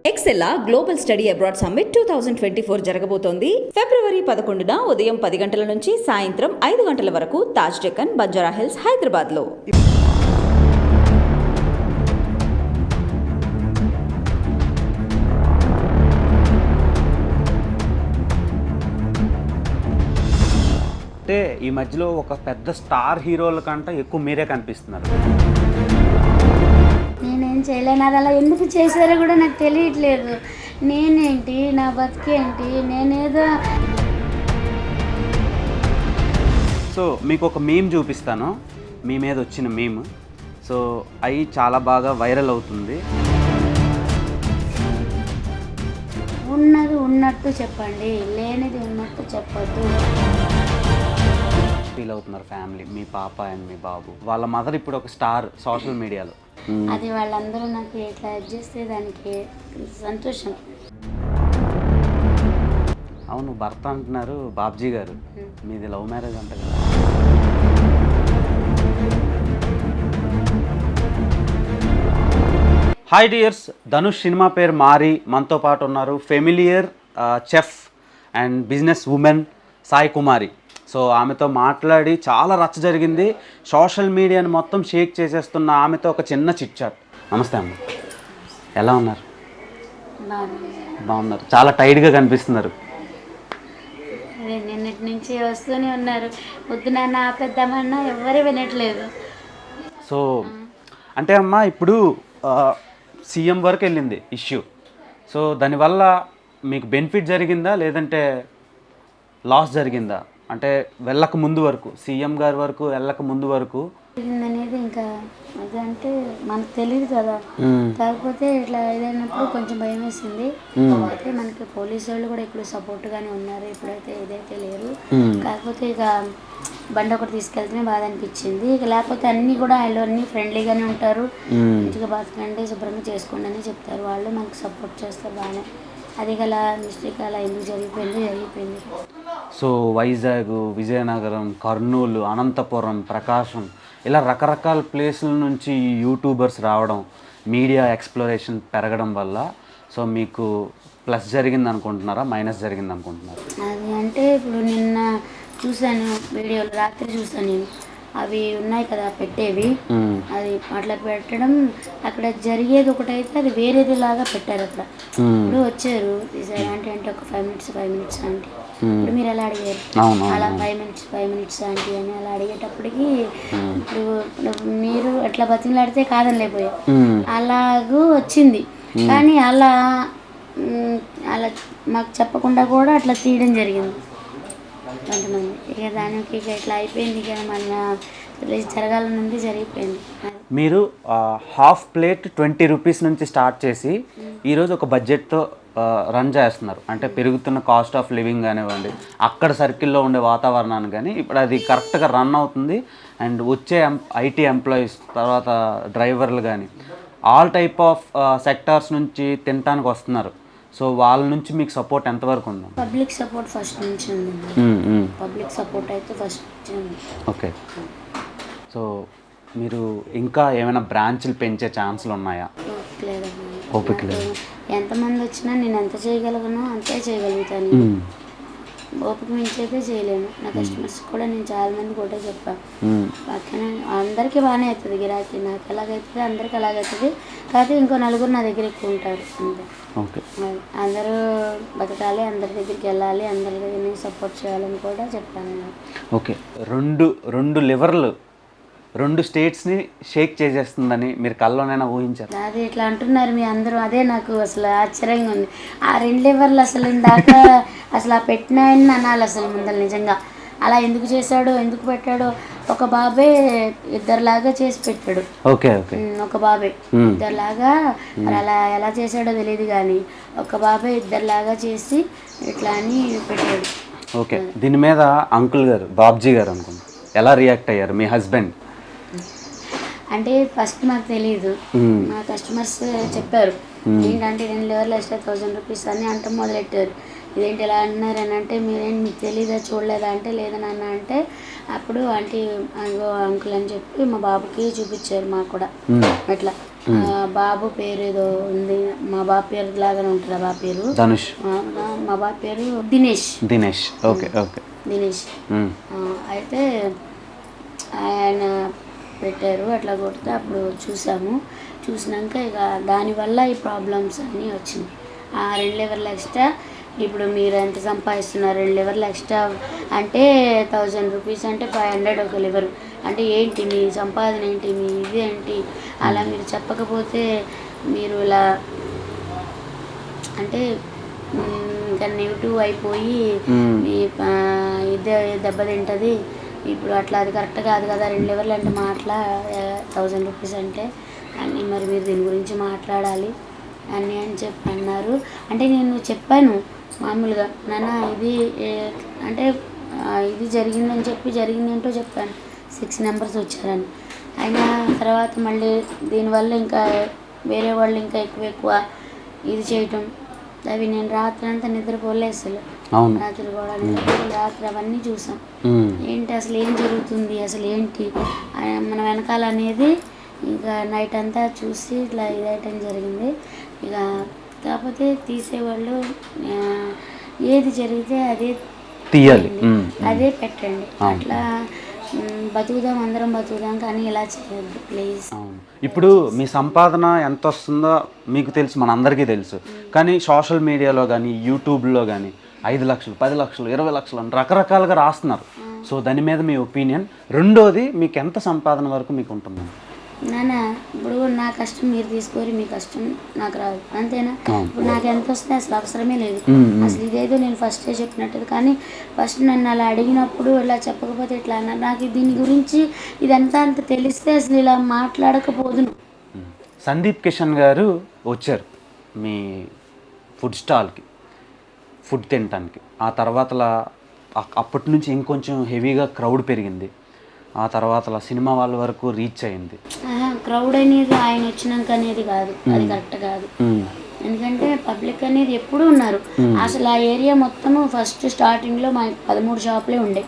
ఎక్సెల్లా global study abroad summit 2024 జరగబోతోంది. ఫిబ్రవరి 11న ఉదయం 10 గంటల నుంచి సాయంత్రం 5 గంటల వరకు తాజ్ డెక్కన్, బంజారా హిల్స్, హైదరాబాద్లో. అంటే ఈ మధ్యలో ఒక పెద్ద స్టార్ హీరోల కంటే ఎక్కువ మీరే కనిపిస్తున్నారు. నేనేం చేయలేను, అది అలా ఎందుకు చేశారో కూడా నాకు తెలియట్లేదు. నేనేంటి, నా బతికేంటి, నేనేదో. సో మీకు ఒక మీమ్ చూపిస్తాను, మీ మీద వచ్చిన మీమ్. సో అవి చాలా బాగా వైరల్ అవుతుంది. ఉన్నది ఉన్నట్టు చెప్పండి, లేనిది ఉన్నట్టు చెప్పొద్దు. ఫీల్ అవుతున్నారు ఫ్యామిలీ, మీ పాప అండ్ మీ బాబు. వాళ్ళ మదర్ ఇప్పుడు ఒక స్టార్ సోషల్ మీడియాలో. అది వాళ్ళందరూ నాకు ఇట్లా చేస్తే దానికి సంతోషం. అవును, భర్త అంటున్నారు బాబ్జీ గారు, మీది లవ్ మ్యారేజ్ అంట కదా. హాయ్ డియర్స్, ధనుష్ సినిమా పేరు మారి మనతో పాటు ఉన్నారు familiar chef and business women Sai Kumari. So ఆమెతో మాట్లాడి చాలా రచ్చ జరిగింది. సోషల్ మీడియాని మొత్తం షేక్ చేసేస్తున్న ఆమెతో ఒక చిన్న చిట్చాట్. నమస్తే అమ్మ, ఎలా ఉన్నారు? బాగున్నారు, చాలా టైట్గా కనిపిస్తున్నారు. అదే నిన్నటి నుంచి వస్తూనే ఉన్నారు, వద్దు నాన్న ఆపేద్దామన్నా ఎవరు వినట్లేదు. సో అంటే అమ్మ ఇప్పుడు సీఎం వరకు వెళ్ళింది ఇష్యూ. సో దానివల్ల మీకు బెనిఫిట్ జరిగిందా లేదంటే లాస్ జరిగిందా? అంటే వెళ్ళక ముందు వరకు, సీఎం గారి వరకు వెళ్ళక ముందు వరకు అనేది ఇంకా అదంటే మనకు తెలియదు కదా. కాకపోతే ఇట్లా ఏదైనప్పుడు కొంచెం భయం వేసింది. అయితే మనకి పోలీసు వాళ్ళు కూడా ఇప్పుడు సపోర్ట్గానే ఉన్నారు, ఇప్పుడైతే ఏదైతే లేరు. కాకపోతే ఇక బండి ఒకటి తీసుకెళ్తేనే బాధ అనిపించింది. ఇక లేకపోతే అన్నీ కూడా వాళ్ళు అన్నీ ఫ్రెండ్లీగానే ఉంటారు. మంచిగా బతకండి, శుభ్రంగా చేసుకోండి అని చెప్తారు. వాళ్ళు మనకు సపోర్ట్ చేస్తారు బాగానే. అది గల మిస్టేక్ అలా ఎందుకు జరిగిపోయింది. సో వైజాగ్, విజయనగరం, కర్నూలు, అనంతపురం, ప్రకాశం ఇలా రకరకాల ప్లేసుల నుంచి యూట్యూబర్స్ రావడం, మీడియా ఎక్స్ప్లోరేషన్ పెరగడం వల్ల సో మీకు ప్లస్ జరిగింది అనుకుంటున్నారా, మైనస్ జరిగింది అనుకుంటున్నారా? అది అంటే ఇప్పుడు నిన్న చూశాను వీడియోలు, రాత్రి చూసాను నేను. అవి ఉన్నాయి కదా పెట్టేవి, అది అట్లా పెట్టడం అక్కడ జరిగేది ఒకటైతే అది వేరేది లాగా పెట్టారు అక్కడ. ఇప్పుడు వచ్చారు అంటే ఒక 5 మినిట్స్ అంటే ఇప్పుడు మీరు ఎలా అడిగారు అలా 5 మినిట్స్ ఆంటీ అని అలా అడిగేటప్పటికి ఇప్పుడు మీరు ఎట్లా బతిమలాడితే కాదని లేకపోయా అలాగూ వచ్చింది. కానీ అలా మాకు చెప్పకుండా కూడా అట్లా తీయడం జరిగింది కొంతమంది. ఇక దానికి ఇక ఇట్లా అయిపోయింది, ఇక మన జరగాలనుంది జరిగిపోయింది. మీరు హాఫ్ ప్లేట్ 20 రూపీస్ నుంచి స్టార్ట్ చేసి ఈరోజు ఒక బడ్జెట్తో రన్ చేస్తున్నారు. అంటే పెరుగుతున్న కాస్ట్ ఆఫ్ లివింగ్ కానివ్వండి, అక్కడ సర్కిల్లో ఉండే వాతావరణాన్ని కానీ ఇప్పుడు అది కరెక్ట్గా రన్ అవుతుంది. అండ్ వచ్చే ఐటీ ఎంప్లాయీస్, తర్వాత డ్రైవర్లు కానీ ఆల్ టైప్ ఆఫ్ సెక్టార్స్ నుంచి తినడానికి వస్తున్నారు. సో వాళ్ళ నుంచి మీకు సపోర్ట్ ఎంతవరకు ఉంది? పబ్లిక్ సపోర్ట్ ఫస్ట్ నుంచి ఉంది. పబ్లిక్ సపోర్ట్ అయితే ఫస్ట్ ఉంది. ఓకే. సో మీరు ఇంకా ఏమైనా బ్రాంచ్లు పెంచే ఛాన్స్లు ఉన్నాయా? ఓపిక లేదు. ఎంతమంది వచ్చినా నేను ఎంత చేయగలను అంతే చేయగలుగుతాను. ఓపిక మించైతే చేయలేను. నా కస్టమర్స్ కూడా నేను చాలా మంది కూడా చెప్పాను, పక్కన అందరికీ బాగానే అవుతుంది గిరాకీ. నాకు ఎలాగైతుంది అందరికి అలాగవుతుంది. కాకపోతే ఇంకో నలుగురు నా దగ్గర ఎక్కువ ఉంటారు అంతే. అందరూ బతకాలి, అందరి దగ్గరికి వెళ్ళాలి, అందరి దగ్గర నేను సపోర్ట్ చేయాలని కూడా చెప్పాను. ఓకే. రెండు లివర్లు 2 స్టేట్స్ని షేక్ చేసేస్తుందని మీరు కల్లోనైనా ఊహించారు? అది ఇట్లా అంటున్నారు మీ అందరూ, అదే నాకు అసలు ఆశ్చర్యంగా ఉంది. ఆ 2 లివర్లు అసలు ఇందాక అసలు ఆ పెట్టినాయని అనాలి అసలు ముందర. నిజంగా అలా ఎందుకు చేశాడో, ఎందుకు పెట్టాడో. ఒక బాబే ఇద్దరులాగా చేసి పెట్టాడు. Okay okay. ఒక బాబే ఇద్దరులాగా, అలా ఎలా చేశాడో తెలియదు కానీ ఒక బాబే ఇద్దరులాగా చేసి ఇట్లా అని పెట్టాడు. ఓకే. దీని మీద అంకుల్ గారు, బాబ్జీ గారు అనుకుంటా, ఎలా రియాక్ట్ అయ్యారు మీ హస్బెండ్? అంటే ఫస్ట్ మాకు తెలియదు, మా కస్టమర్స్ చెప్పారు ఏంటంటే 2 లివర్లు ఎక్స్ట్రా 1000 రూపీస్ అని అంటే మొదలెట్టారు. ఇదేంటి ఇలా అంటున్నారు అని అంటే మీరేంటి మీకు తెలీదా, చూడలేదా అంటే లేదని అన్న అంటే అప్పుడు ఆంటీ అంకుల్ అని చెప్పి మా బాబుకి చూపించారు. మాకు కూడా అట్లా బాబు పేరు ఏదో ఉంది, మా బాబు పేరు లాగానే ఉంటుంది ఆ బాబు పేరు ధనుష్. మా బాబు పేరు దినేష్. Okay okay. దినేష్. అయితే ఆయన పెట్టారు, అట్లా కొడితే అప్పుడు చూసినాక ఇక దానివల్ల ఈ ప్రాబ్లమ్స్ అన్నీ వచ్చినాయి. 2 లెవర్లు ఎక్స్ట్రా. ఇప్పుడు మీరు ఎంత సంపాదిస్తున్నారు 2 లెవర్లు ఎక్స్ట్రా అంటే 1000 రూపీస్ అంటే 500 ఒక లివర్ అంటే ఏంటి మీ సంపాదన ఏంటి, మీ ఇది ఏంటి? అలా మీరు చెప్పకపోతే మీరు ఇలా అంటే ఇంకా నెగిటివ్ అయిపోయి మీ ఇదే దెబ్బతింటుంది. ఇప్పుడు అట్లా అది కరెక్ట్ కాదు కదా, 2 లెవర్లు అంటే మాట్లా 1000 రూపీస్ అంటే అన్నీ మరి మీరు దీని గురించి మాట్లాడాలి అని చెప్పి అన్నారు. అంటే నేను చెప్పాను మామూలుగా, నాన్న ఇది అంటే ఇది జరిగిందని చెప్పి జరిగిందేంటో చెప్పాను. 6 నెంబర్స్ వచ్చారని. అయినా తర్వాత మళ్ళీ దీనివల్ల ఇంకా వేరే వాళ్ళు ఇంకా ఎక్కువ ఇది చేయటం, అవి నేను రాత్రి అంతా నిద్రపోలే అసలు. రాత్రి కూడా రాత్రి అవన్నీ చూసాం. ఏంటి అసలు ఏం జరుగుతుంది, అసలు ఏంటి మన వెనకాల అనేది ఇంకా నైట్ అంతా చూసి ఇట్లా ఇదైటం జరిగింది. ఇక కాకపోతే తీసేవాళ్ళు ఏది జరిగితే అదే తీయాలి, అదే పెట్టండి. అట్లా బతుకుదాం, అందరం బతుకుదాం, కానీ ఇలా చేయొద్దు ప్లీజ్. ఇప్పుడు మీ సంపాదన ఎంత వస్తుందో మీకు తెలుసు, మన అందరికీ తెలుసు. కానీ సోషల్ మీడియాలో కానీ యూట్యూబ్లో కానీ 5 లక్షలు 10 లక్షలు 20 లక్షలు అని రకరకాలుగా రాస్తున్నారు. సో దాని మీద మీ ఒపీనియన్. రెండోది, మీకు ఎంత సంపాదన వరకు మీకు ఉంటుంది? నాన్న ఇప్పుడు నా కష్టం మీరు తీసుకోరు, మీ కష్టం నాకు రాదు, అంతేనా? ఇప్పుడు నాకు ఎంత వస్తే అసలు అవసరమే లేదు. అసలు ఇదేదో నేను ఫస్టే చెప్పినట్టు, కానీ ఫస్ట్ నన్ను అలా అడిగినప్పుడు ఇలా చెప్పకపోతే ఇట్లా అన్నారు. నాకు దీని గురించి ఇదంతా అంత తెలిస్తే అసలు ఇలా మాట్లాడకపోదును. సందీప్ కిషన్ గారు వచ్చారు మీ ఫుడ్ స్టాల్కి ఫుడ్ తినటానికి. ఆ తర్వాత అప్పటి నుంచి ఇంకొంచెం హెవీగా క్రౌడ్ పెరిగింది. ఆ తర్వాత సినిమా వాళ్ళ వరకు రీచ్ అయింది. క్రౌడ్ అనేది ఆయన వచ్చినాక అనేది కాదు, అది కరెక్ట్ కాదు. ఎందుకంటే పబ్లిక్ అనేది ఎప్పుడూ ఉన్నారు. అసలు ఆ ఏరియా మొత్తము ఫస్ట్ స్టార్టింగ్లో మా 13 షాపులే ఉండే.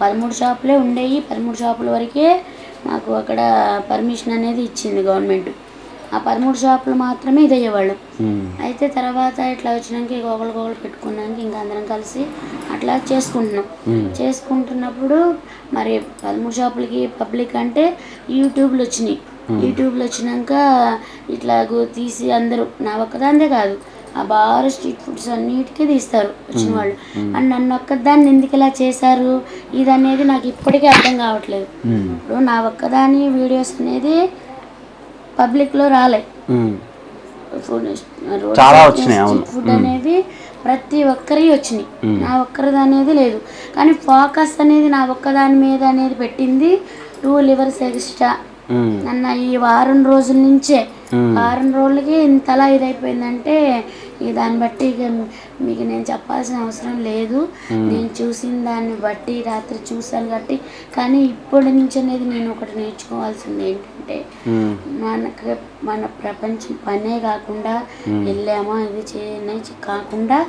13 షాపులే ఉండేవి. 13 షాపుల వరకే మాకు అక్కడ పర్మిషన్ అనేది ఇచ్చింది గవర్నమెంట్. ఆ 13 షాపులు మాత్రమే ఇది అయ్యేవాళ్ళం. అయితే తర్వాత ఇట్లా వచ్చినాక ఇక ఒకరికొకరు పెట్టుకున్నాక ఇంకా అందరం కలిసి అట్లా చేసుకుంటున్నప్పుడు మరి 13 షాపులకి పబ్లిక్ అంటే యూట్యూబ్లు వచ్చినాయి. యూట్యూబ్లో వచ్చినాక ఇట్లా తీసి అందరూ, నా ఒక్కదాందే కాదు, ఆ బార్ స్ట్రీట్ ఫుడ్స్ అన్నిటికీ తీస్తారు వచ్చిన వాళ్ళు. అండ్ నన్ను ఒక్కదాన్ని ఎందుకు ఇలా చేశారు ఇది అనేది నాకు ఇప్పటికీ అర్థం కావట్లేదు. ఇప్పుడు నా ఒక్కదాని వీడియోస్ అనేది పబ్లిక్లో రాలే. ఫుడ్ అనేవి ప్రతి ఒక్కరి వచ్చినాయి, నా ఒక్కరిది అనేది లేదు. కానీ ఫోకస్ అనేది నా ఒక్కదాని మీద అనేది పెట్టింది 2 లివర్స్ ఎక్స్ట్రా అన్న ఈ వారం రోజుల నుంచే. వారం రోజులకి ఇంతలా ఇదైపోయిందంటే దాన్ని బట్టి ఇక మీకు నేను చెప్పాల్సిన అవసరం లేదు. నేను చూసిన దాన్ని బట్టి రాత్రి చూసాను కాబట్టి. కానీ ఇప్పటి నుంచి అనేది నేను ఒకటి నేర్చుకోవాల్సింది ఏంటంటే, మన ప్రపంచం పనే కాకుండా వెళ్ళామా ఇది కాకుండా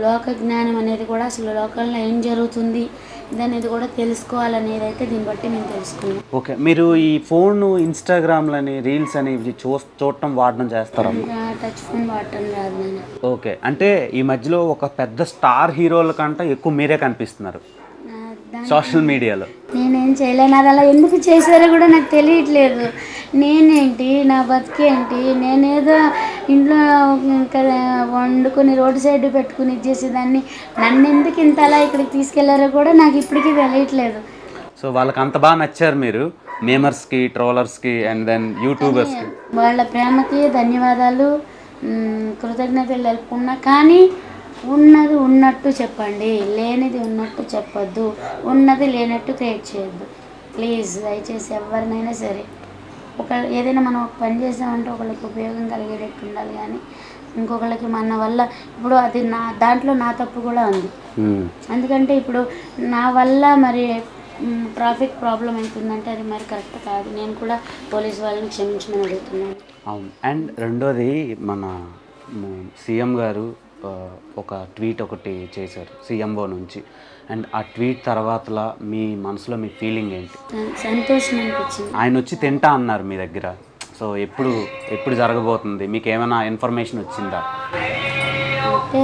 లోక జ్ఞానం అనేది కూడా, అసలు లోకంలో ఏం జరుగుతుంది ఇదనేది కూడా తెలుసుకోవాలనేది అయితే దీన్ని బట్టి నేను తెలుసుకున్నాను. ఓకే, మీరు ఈ ఫోన్ ఇన్స్టాగ్రామ్లని రీల్స్ అని చూడటం వాడడం చేస్తారా? టచ్ ఫోన్ వాడటం రాదు నేను. ఓకే, అంటే ఈ మధ్యలో ఒక పెద్ద స్టార్ హీరోల కంటే ఎక్కువ మీరే కనిపిస్తున్నారు సోషల్ మీడియాలో. నేనేం చేయలేను, అది అలా ఎందుకు చేశారో కూడా నాకు తెలియట్లేదు. నేనేంటి, నా బతికేంటి, నేనేదో ఇంట్లో వండుకొని రోడ్డు సైడ్ పెట్టుకుని ఇచ్చేసేదాన్ని. నన్ను ఎందుకు ఇంత అలా ఇక్కడికి తీసుకెళ్లారో కూడా నాకు ఇప్పటికీ తెలియట్లేదు. సో వాళ్ళకి అంత బాగా నచ్చారు మీరు, మేమర్స్కి, ట్రోలర్స్కి అండ్ దెన్ యూట్యూబర్స్కి. వాళ్ళ ప్రేమకి ధన్యవాదాలు, కృతజ్ఞతలు తెలుపుకున్నా. కానీ ఉన్నది ఉన్నట్టు చెప్పండి, లేనిది ఉన్నట్టు చెప్పొద్దు, ఉన్నది లేనట్టు క్రియేట్ చేయొద్దు ప్లీజ్. దయచేసి ఎవరినైనా సరే ఏదైనా మనం ఒక పని చేసామంటే ఒకళ్ళకి ఉపయోగం కలిగేటట్టు ఉండాలి. కానీ ఇంకొకళ్ళకి మన వల్ల, ఇప్పుడు అది దాంట్లో నా తప్పు కూడా ఉంది. ఎందుకంటే ఇప్పుడు నా వల్ల మరి ట్రాఫిక్ ప్రాబ్లం అవుతుందంటే అది మరి కరెక్ట్ కాదు. నేను కూడా పోలీస్ వాళ్ళని క్షమించమని అడుగుతున్నాను. అవును. అండ్ రెండోది, మన సీఎం గారు ఒక ట్వీట్ ఒకటి చేశారు సీఎంఓ నుంచి. అండ్ ఆ ట్వీట్ తర్వాతలా మీ మనసులో మీ ఫీలింగ్ ఏంటి? సంతోషం అనిపించింది. ఆయన వచ్చి తింటా అన్నారు మీ దగ్గర. సో ఎప్పుడు జరగబోతుంది, మీకు ఏమైనా ఇన్ఫర్మేషన్ వచ్చిందా? అంటే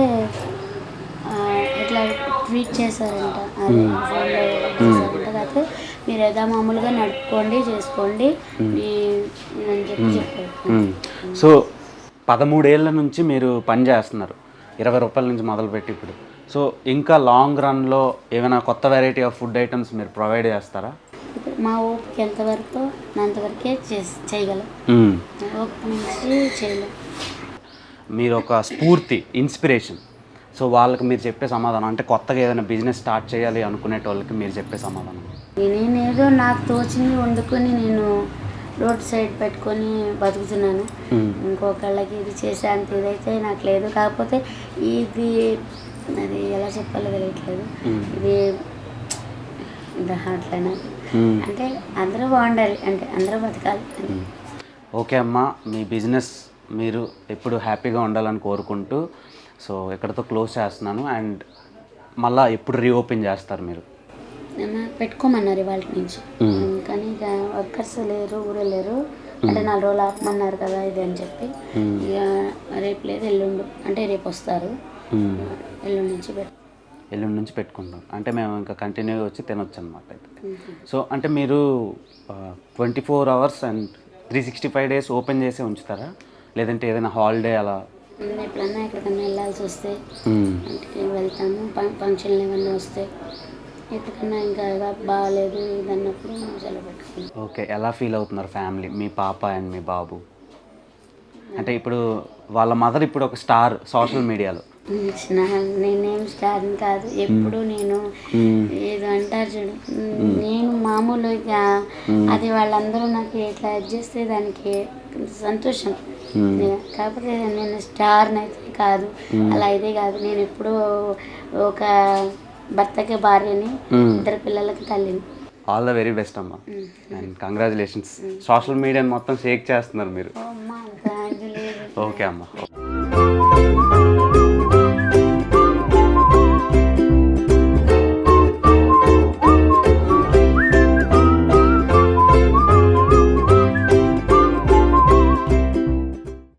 ఇట్లా ట్వీట్ చేశారంట, అది ఫోన్లో చేశారంట. కాకపోతే మీరు ఏదో మామూలుగా నడుపుకోండి, చేసుకోండి అని చెప్పారు. సో 13 ఏళ్ళ నుంచి మీరు పని చేస్తున్నారు, 20 రూపాయల నుంచి మొదలుపెట్టి ఇప్పుడు. సో ఇంకా లాంగ్ రన్లో ఏమైనా కొత్త వెరైటీ ఆఫ్ ఫుడ్ ఐటమ్స్ మీరు ప్రొవైడ్ చేస్తారా? ఇప్పుడు మా ఓపిక ఎంతవరకు అంతవరకే చేయగలం, ఓపిక నుంచి చేయలేం. మీరు ఒక స్ఫూర్తి, ఇన్స్పిరేషన్. సో వాళ్ళకి మీరు చెప్పే సమాధానం, అంటే కొత్తగా ఏదైనా బిజినెస్ స్టార్ట్ చేయాలి అనుకునే వాళ్ళకి మీరు చెప్పే సమాధానం? నేనేదో నాకు తోచింది వండుకొని నేను రోడ్ సైడ్ పెట్టుకొని బతుకుతున్నాను. ఇంకొకళ్ళకి ఇది చేసే అంత ఇదైతే నాకు లేదు. కాకపోతే ఇది అది ఎలా చెప్పాలో తెలియట్లేదు. ఇది అట్లా నాకు అంటే అందరూ బాగుండాలి, అంటే అందరూ బతకాలి. ఓకే అమ్మ, మీ బిజినెస్ మీరు ఎప్పుడు హ్యాపీగా ఉండాలని కోరుకుంటూ సో ఎక్కడితో క్లోజ్ చేస్తున్నాను. అండ్ మళ్ళీ ఎప్పుడు రీఓపెన్ చేస్తారు మీరు? పెట్టుకోమన్నారు ఇవాళ నుంచి, కానీ ఇక వర్కర్స్ లేరు, ఊరే లేరు. అంటే 4 రోజులు ఆపమన్నారు కదా ఇది అని చెప్పి, ఇక రేపు లేదు ఎల్లుండు, అంటే రేపు వస్తారు, ఎల్లుండి నుంచి పెట్టుకుంటాం. అంటే మేము ఇంకా కంటిన్యూగా వచ్చి తినొచ్చు అనమాట. సో అంటే మీరు 24 hours అండ్ 365 days ఓపెన్ చేసి ఉంచుతారా, లేదంటే ఏదైనా హాలిడే అలా? ఎప్పుడన్నా ఎక్కడికన్నా వెళ్ళాల్సి వస్తే అంటే వెళ్తాము, ఫంక్షన్లు ఏమన్నా వస్తే. ఎక్కడికన్నా ఇంకా బాగాలేదు ఇది అన్నప్పుడు సెలవు పెట్టుకుంటాం. ఓకే, ఎలా ఫీల్ అవుతున్నారు ఫ్యామిలీ, మీ పాప అండ్ మీ బాబు? అంటే ఇప్పుడు వాళ్ళ మదర్ ఇప్పుడు ఒక స్టార్ సోషల్ మీడియాలో. నేనేం స్టార్ని కాదు, ఎప్పుడు నేను ఏదో అంటారు చూడు, నేను మామూలుగా అది వాళ్ళందరూ నాకు ఇట్లా చేస్తే దానికి సంతోషం. కాకపోతే నేను స్టార్ని అయితే కాదు, అలా అయితే కాదు. నేను ఎప్పుడూ ఒక భర్తకి భార్యని, 2 పిల్లలకి తల్లిని. ఆల్ ద వెరీ బెస్ట్ అమ్మా, అండ్ కంగ్రాచులేషన్స్. సోషల్ మీడియాని మొత్తం షేక్ చేస్తున్నారు మీరు. అమ్మా, ఓకే అమ్మా.